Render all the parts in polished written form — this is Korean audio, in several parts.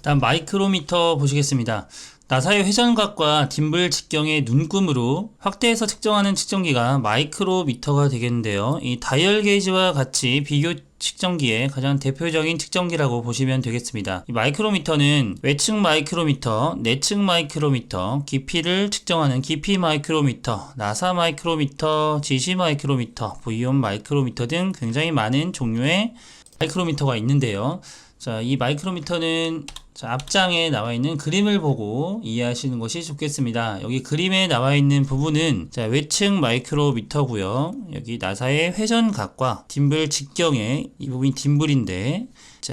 다음 마이크로미터 보시겠습니다. 나사의 회전각과 dimble 직경의 눈금으로 확대해서 측정하는 측정기가 마이크로미터가 되겠는데요. 이 다이얼 게이지와 같이 비교 측정기의 가장 대표적인 측정기라고 보시면 되겠습니다. 이 마이크로미터는 외측 마이크로미터, 내측 마이크로미터, 깊이를 측정하는 깊이 마이크로미터, 나사 마이크로미터, 지시 마이크로미터, V온 마이크로미터 등 굉장히 많은 종류의 마이크로미터가 있는데요. 자, 이 마이크로미터는 앞장에 나와 있는 그림을 보고 이해하시는 것이 좋겠습니다. 여기 그림에 나와 있는 부분은 외측 마이크로미터고요. 여기 나사의 회전각과 dimble 직경의 이 부분이 dimbble인데,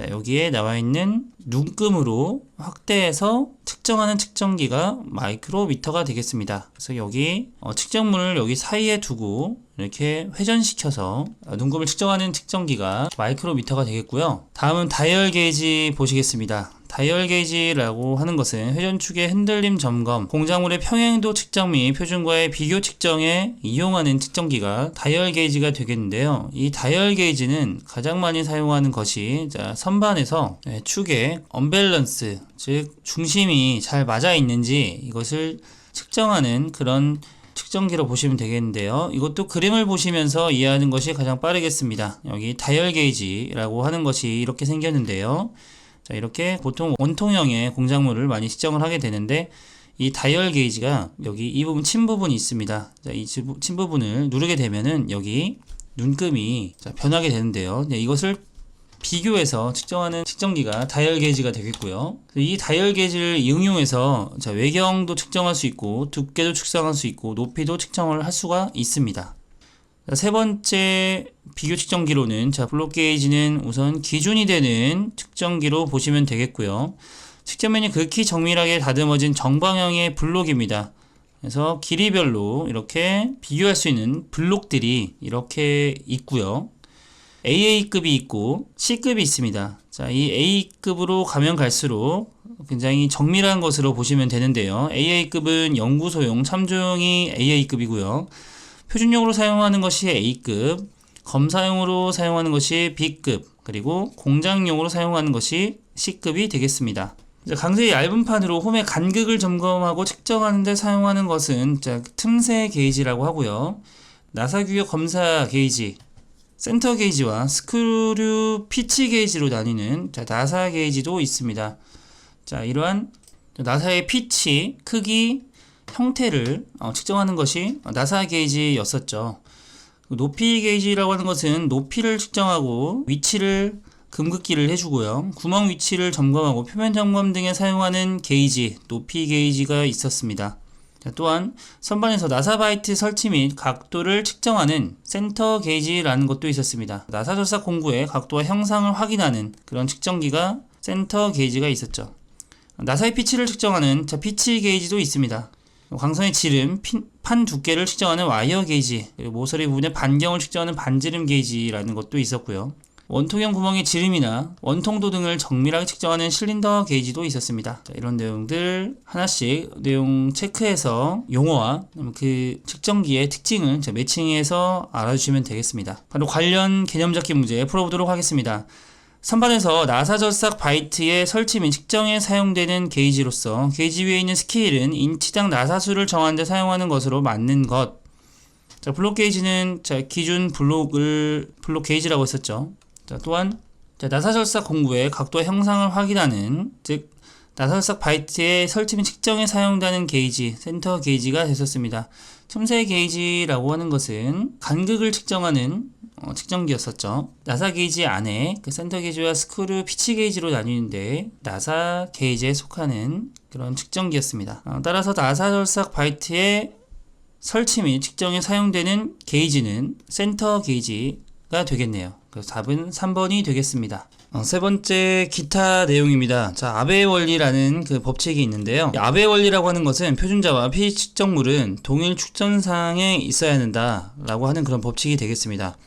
여기에 나와 있는 눈금으로 확대해서 측정하는 측정기가 마이크로미터가 되겠습니다. 그래서 여기 측정물을 여기 사이에 두고 이렇게 회전시켜서 눈금을 측정하는 측정기가 마이크로미터가 되겠고요. 다음은 다이얼 게이지 보시겠습니다. 다이얼 게이지라고 하는 것은 회전축의 흔들림 점검, 공작물의 평행도 측정 및 표준과의 비교 측정에 이용하는 측정기가 다이얼 게이지가 되겠는데요. 이 다이얼 게이지는 가장 많이 사용하는 것이 선반에서 축의 언밸런스, 즉 중심이 잘 맞아 있는지 이것을 측정하는 그런 측정기로 보시면 되겠는데요. 이것도 그림을 보시면서 이해하는 것이 가장 빠르겠습니다. 여기 다이얼 게이지라고 하는 것이 이렇게 생겼는데요. 자, 이렇게 보통 원통형의 공작물을 많이 측정을 하게 되는데, 이 다이얼 게이지가 여기 이 부분 침 부분이 있습니다. 자, 이 침 부분을 누르게 되면은 여기 눈금이 변하게 되는데요. 이것을 비교해서 측정하는 측정기가 다이얼 게이지가 되겠고요. 이 다이얼 게이지를 이용해서 외경도 측정할 수 있고, 두께도 측정할 수 있고, 높이도 측정을 할 수가 있습니다. 세 번째 비교 측정기로는 블록 게이지는 우선 기준이 되는 측정기로 보시면 되겠고요. 측정면이 극히 정밀하게 다듬어진 정방향의 블록입니다. 그래서 길이별로 이렇게 비교할 수 있는 블록들이 이렇게 있고요. AA급이 있고 C급이 있습니다. 자, 이 A급으로 가면 갈수록 굉장히 정밀한 것으로 보시면 되는데요. AA급은 연구소용, 참조용이 AA급이고요. 표준용으로 사용하는 것이 A급, 검사용으로 사용하는 것이 B급, 그리고 공장용으로 사용하는 것이 C급이 되겠습니다. 강세의 얇은 판으로 홈의 간극을 점검하고 측정하는 데 사용하는 것은 틈새 게이지라고 하고요. 나사 규격 검사 게이지, 센터 게이지와 스크류 피치 게이지로 나뉘는 나사 게이지도 있습니다. 자, 이러한 나사의 피치, 크기, 형태를 측정하는 것이 나사 게이지였었죠. 높이 게이지라고 하는 것은 높이를 측정하고 위치를 금극기를 해주고요. 구멍 위치를 점검하고 표면 점검 등에 사용하는 게이지, 높이 게이지가 있었습니다. 자, 또한 선반에서 나사 바이트 설치 및 각도를 측정하는 센터 게이지라는 것도 있었습니다. 나사 절삭 공구의 각도와 형상을 확인하는 그런 측정기가 센터 게이지가 있었죠. 나사의 피치를 측정하는 피치 게이지도 있습니다. 광선의 지름, 판 두께를 측정하는 와이어 게이지, 그리고 모서리 부분의 반경을 측정하는 반지름 게이지라는 것도 있었고요. 원통형 구멍의 지름이나 원통도 등을 정밀하게 측정하는 실린더 게이지도 있었습니다. 자, 이런 내용들 하나씩 내용 체크해서 용어와 그 측정기의 특징을 매칭해서 알아주시면 되겠습니다. 바로 관련 개념 잡기 문제 풀어보도록 하겠습니다. 선반에서 나사 절삭 바이트의 설치 및 측정에 사용되는 게이지로서 게이지 위에 있는 스케일은 인치당 나사수를 정하는 데 사용하는 것으로 맞는 것. 자, 블록 게이지는 기준 블록 게이지라고 했었죠. 자, 또한 나사 절삭 공구의 각도와 형상을 확인하는, 즉 나사 절삭 바이트의 설치 및 측정에 사용되는 게이지, 센터 게이지가 됐었습니다. 틈새 게이지라고 하는 것은 간극을 측정하는 측정기였었죠. 나사 게이지 안에 그 센터 게이지와 스크류 피치 게이지로 나뉘는데 나사 게이지에 속하는 그런 측정기였습니다. 따라서 나사 절삭 바이트의 설치 및 측정에 사용되는 게이지는 센터 게이지가 되겠네요. 그래서 답은 3번이 되겠습니다. 세 번째 기타 내용입니다. 자, 아베의 원리라는 그 법칙이 있는데요. 아베의 원리라고 하는 것은 표준자와 피 측정물은 동일 축전상에 있어야 한다라고 하는 그런 법칙이 되겠습니다.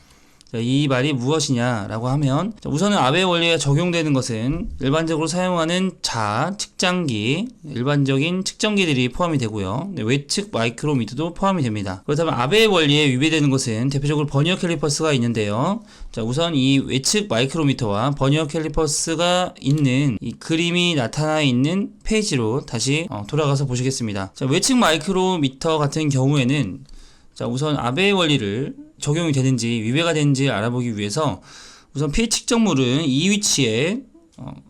자, 이 말이 무엇이냐라고 하면, 우선은 아베의 원리에 적용되는 것은 일반적으로 사용하는 자, 측장기, 일반적인 측정기들이 포함이 되고요. 외측 마이크로미터도 포함이 됩니다. 그렇다면 아베의 원리에 위배되는 것은 대표적으로 버니어 캘리퍼스가 있는데요. 자, 우선 이 외측 마이크로미터와 버니어 캘리퍼스가 있는 이 그림이 나타나 있는 페이지로 다시 돌아가서 보시겠습니다. 자, 외측 마이크로미터 같은 경우에는, 자, 우선 아베의 원리를 적용이 되는지 위배가 되는지 알아보기 위해서 우선 피 측정물은 이 위치에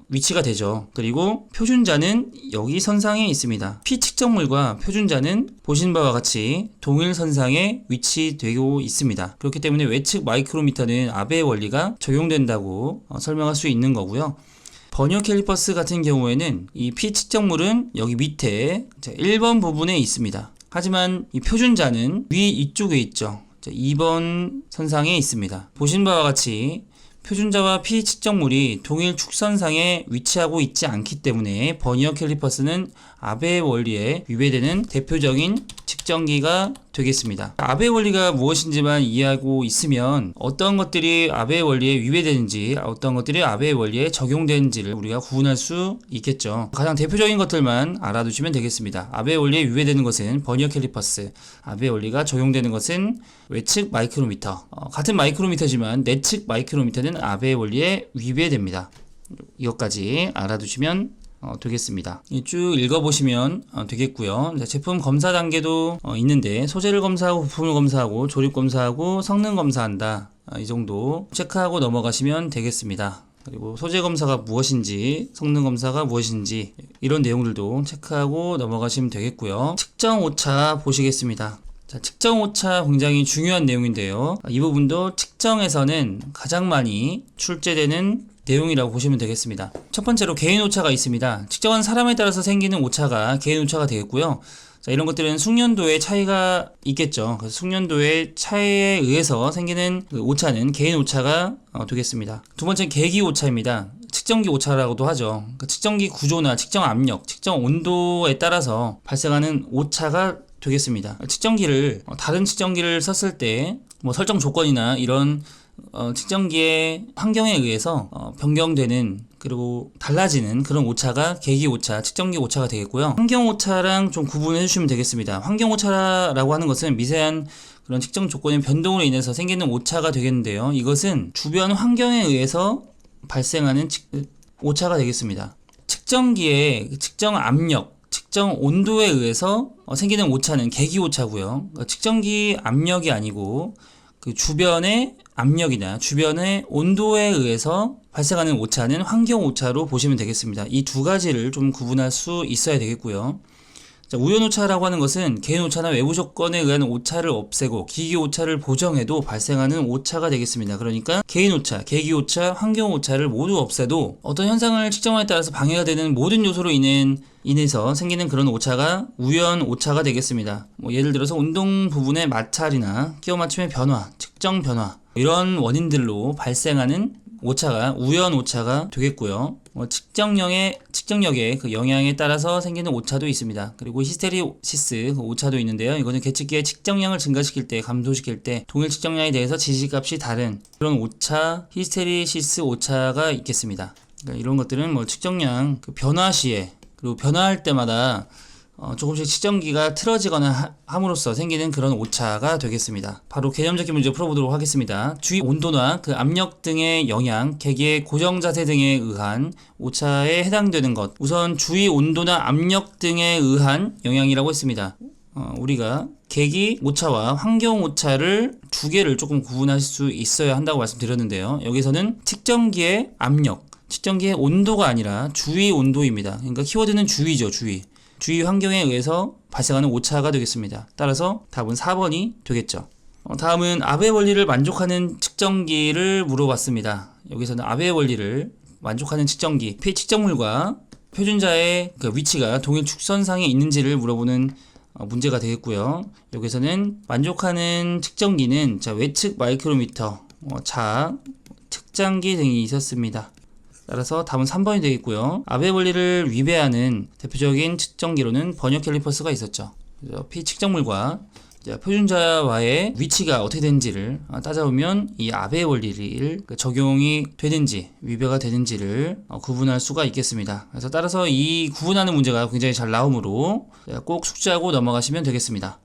위치가 되죠. 그리고 표준자는 여기 선상에 있습니다. 피 측정물과 표준자는 보시는 바와 같이 동일 선상에 위치되고 있습니다. 그렇기 때문에 외측 마이크로미터는 아베의 원리가 적용된다고 설명할 수 있는 거고요. 버니어 캘리퍼스 같은 경우에는 이 피 측정물은 여기 밑에 1번 부분에 있습니다. 하지만 이 표준자는 위 이쪽에 있죠. 2번 선상에 있습니다. 보신 바와 같이 표준자와 피 측정물이 동일 축선상에 위치하고 있지 않기 때문에 버니어 캘리퍼스는 아베의 원리에 위배되는 대표적인 측정기가 되겠습니다. 아베의 원리가 무엇인지만 이해하고 있으면 어떤 것들이 아베의 원리에 위배되는지, 어떤 것들이 아베의 원리에 적용되는지를 우리가 구분할 수 있겠죠. 가장 대표적인 것들만 알아두시면 되겠습니다. 아베의 원리에 위배되는 것은 버니어 캘리퍼스, 아베의 원리가 적용되는 것은 외측 마이크로미터, 같은 마이크로미터지만 내측 마이크로미터는 아베의 원리에 위배됩니다. 이것까지 알아두시면 되겠습니다. 쭉 읽어보시면 되겠고요. 제품 검사 단계도 있는데, 소재를 검사하고 부품을 검사하고 조립 검사하고 성능 검사한다, 이 정도 체크하고 넘어가시면 되겠습니다. 그리고 소재 검사가 무엇인지, 성능 검사가 무엇인지, 이런 내용들도 체크하고 넘어가시면 되겠고요. 측정 오차 보시겠습니다. 자, 측정 오차 굉장히 중요한 내용인데요. 이 부분도 측정에서는 가장 많이 출제되는 내용이라고 보시면 되겠습니다. 첫 번째로 개인 오차가 있습니다. 측정한 사람에 따라서 생기는 오차가 개인 오차가 되겠고요. 자, 이런 것들은 숙련도의 차이가 있겠죠. 그래서 숙련도의 차이에 의해서 생기는 그 오차는 개인 오차가 되겠습니다. 두 번째는 계기 오차입니다. 측정기 오차라고도 하죠. 그 측정기 구조나 측정 압력, 측정 온도에 따라서 발생하는 오차가 되겠습니다. 측정기를 다른 측정기를 썼을 때 설정 조건이나 이런 측정기의 환경에 의해서 변경되는, 그리고 달라지는 그런 오차가 계기 오차, 측정기 오차가 되겠고요. 환경 오차랑 좀 구분해 주시면 되겠습니다. 환경 오차라고 하는 것은 미세한 그런 측정 조건의 변동으로 인해서 생기는 오차가 되겠는데요. 이것은 주변 환경에 의해서 발생하는 오차가 되겠습니다. 측정기의 측정 압력, 측정 온도에 의해서 생기는 오차는 계기 오차고요. 측정기 압력이 아니고 그 주변의 압력이나 주변의 온도에 의해서 발생하는 오차는 환경 오차로 보시면 되겠습니다. 이 두 가지를 좀 구분할 수 있어야 되겠고요. 자, 우연 오차라고 하는 것은 개인 오차나 외부 조건에 의한 오차를 없애고 기기 오차를 보정해도 발생하는 오차가 되겠습니다. 그러니까 개인 오차, 계기 오차, 환경 오차를 모두 없애도 어떤 현상을 측정함에 따라서 방해가 되는 모든 요소로 인해서 생기는 그런 오차가 우연 오차가 되겠습니다. 예를 들어서 운동 부분의 마찰이나 끼워 맞춤의 변화, 측정 변화, 이런 원인들로 발생하는 오차가 우연 오차가 되겠고요. 측정력의 그 영향에 따라서 생기는 오차도 있습니다. 그리고 히스테리시스 그 오차도 있는데요. 이거는 계측기의 측정량을 증가시킬 때, 감소시킬 때 동일 측정량에 대해서 지시값이 다른 그런 오차, 히스테리시스 오차가 있겠습니다. 그러니까 이런 것들은 측정량 그 변화 시에, 그리고 변화할 때마다 조금씩 측정기가 틀어지거나 함으로써 생기는 그런 오차가 되겠습니다. 바로 개념적인 문제 풀어보도록 하겠습니다. 주위 온도나 그 압력 등의 영향, 계기의 고정 자세 등에 의한 오차에 해당되는 것. 우선 주위 온도나 압력 등에 의한 영향이라고 했습니다. 우리가 계기 오차와 환경 오차를 두 개를 조금 구분하실 수 있어야 한다고 말씀드렸는데요. 여기서는 측정기의 압력, 측정기의 온도가 아니라 주위 온도입니다. 그러니까 키워드는 주위죠, 주위. 주위 환경에 의해서 발생하는 오차가 되겠습니다. 따라서 답은 4번이 되겠죠. 다음은 아베의 원리를 만족하는 측정기를 물어봤습니다. 여기서는 아베의 원리를 만족하는 측정기, 측정물과 표준자의 그 위치가 동일 축선상에 있는지를 물어보는 문제가 되겠고요. 여기서는 만족하는 측정기는 외측 마이크로미터, 자, 측장기 등이 있었습니다. 따라서 답은 3번이 되겠고요. 아베의 원리를 위배하는 대표적인 측정기로는 버니어 캘리퍼스가 있었죠. 그래서 피 측정물과 자, 표준자와의 위치가 어떻게 되는지를 따져보면 이 아베의 원리를 적용이 되는지 위배가 되는지를 구분할 수가 있겠습니다. 그래서 따라서 이 구분하는 문제가 굉장히 잘 나오므로 꼭 숙지하고 넘어가시면 되겠습니다.